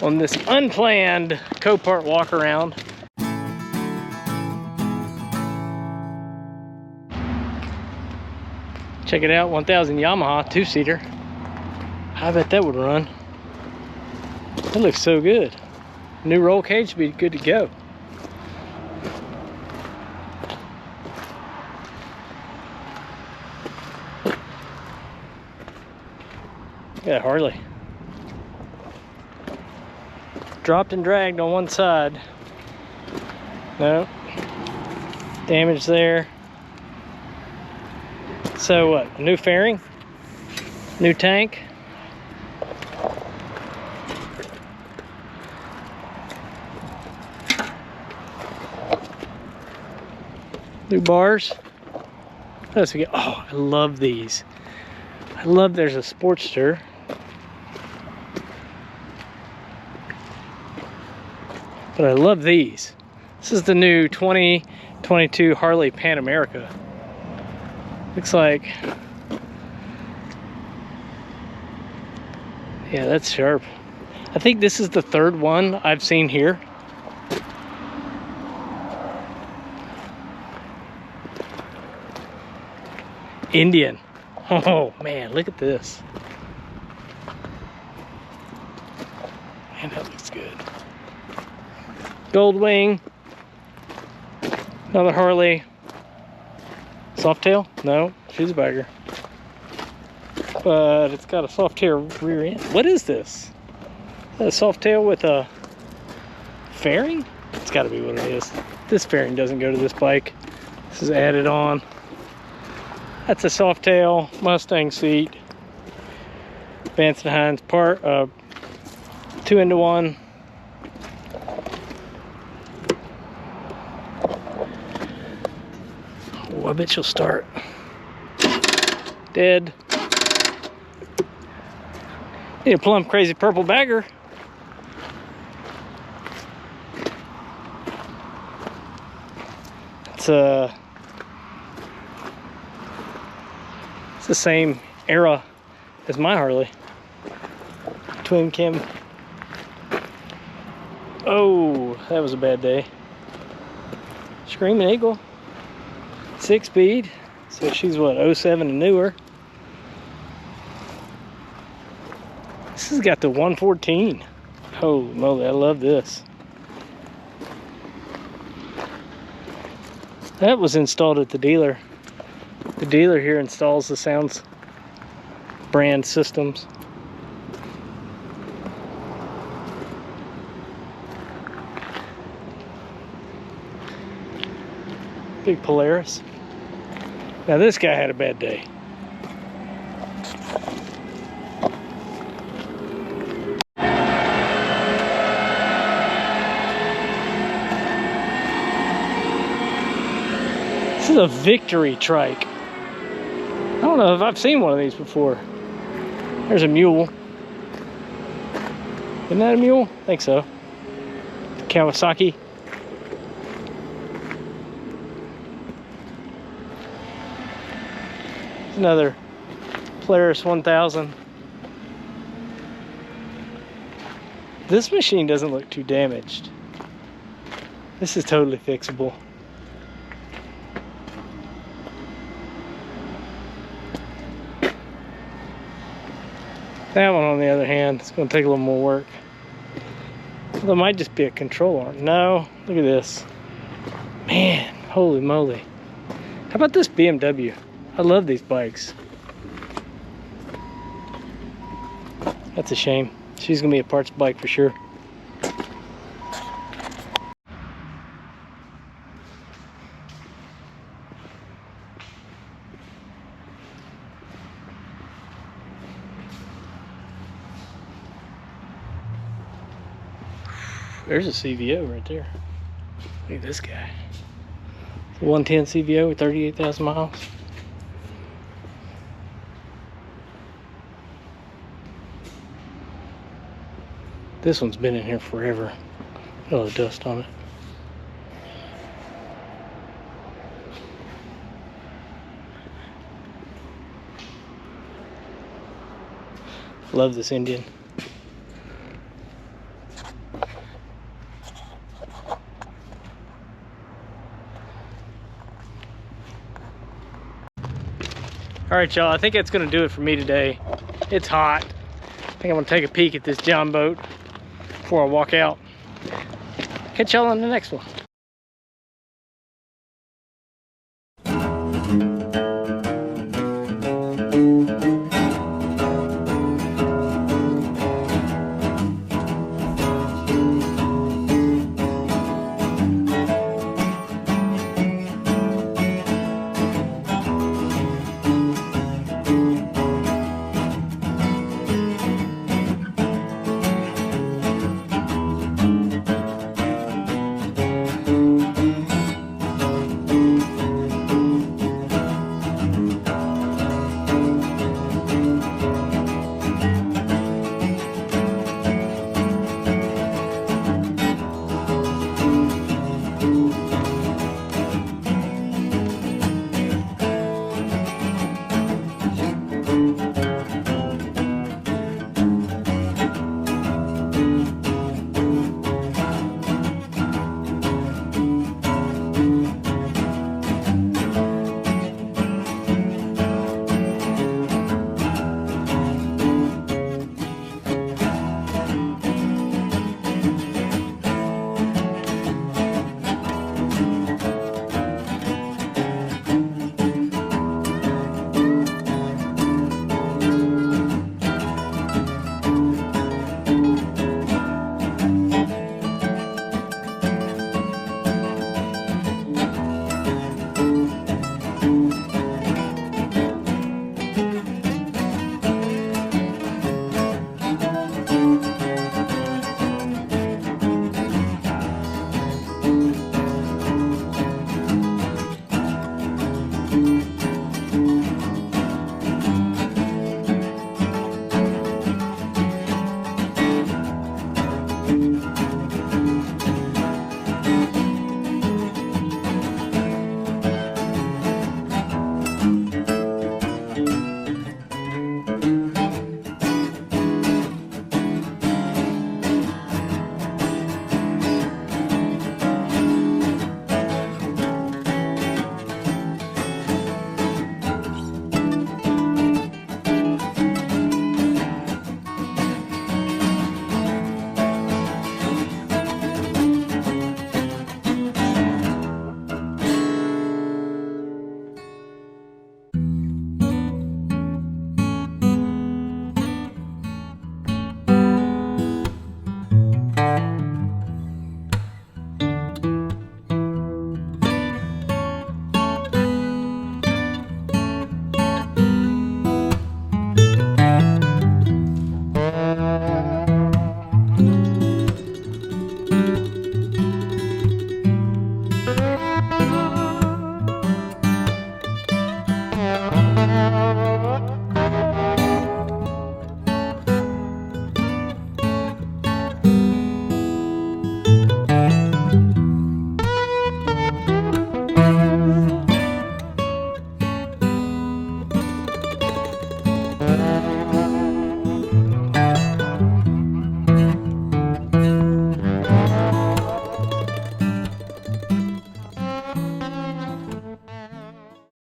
on this unplanned Copart walk around. Check it out, 1000 Yamaha 2-seater. I bet that would run. That looks so good. New roll cage would be good to go. Got a Harley. Dropped and dragged on one side. No. Damage there. So what? New fairing? New tank? New bars? What else we get? Oh, I love these. I love there's a Sportster. But I love these. This is the new 2022 Harley Pan America. Looks like, yeah, that's sharp. I think this is the third one I've seen here. Indian. Oh man, look at this. Man, that looks good. Gold wing. Another Harley. Softail? No, she's a bagger. But it's got a Softail rear end. What is this? Is that a Softail with a fairing? It's got to be what it is. This fairing doesn't go to this bike. This is added on. That's a Softail Mustang seat. Vance & Hines part 2-in-1. Oh, I bet she'll start. Dead. Need a plum crazy purple bagger. It's the same era as my Harley. Twin cam. Oh, that was a bad day. Screaming Eagle. 6-speed. So she's what, 07 and newer. This has got the 114. Holy moly, I love this. That was installed at the dealer. The dealer here installs the Sounds brand systems. Big Polaris. Now this guy had a bad day. This is a Victory trike. I don't know if I've seen one of these before. There's a mule. Isn't that a mule? I think so. Kawasaki. Another Polaris 1000. This machine doesn't look too damaged. This is totally fixable. That one, on the other hand, it's going to take a little more work. Well, it might just be a control arm. No, look at this. Man, holy moly. How about this BMW? I love these bikes. That's a shame. She's going to be a parts bike for sure. There's a CVO right there. Look at this guy. 110 CVO with 38,000 miles. This one's been in here forever. Got a lot of dust on it. Love this Indian. All right, y'all, I think that's gonna do it for me today. It's hot. I think I'm gonna take a peek at this John boat before I walk out. Catch y'all on the next one.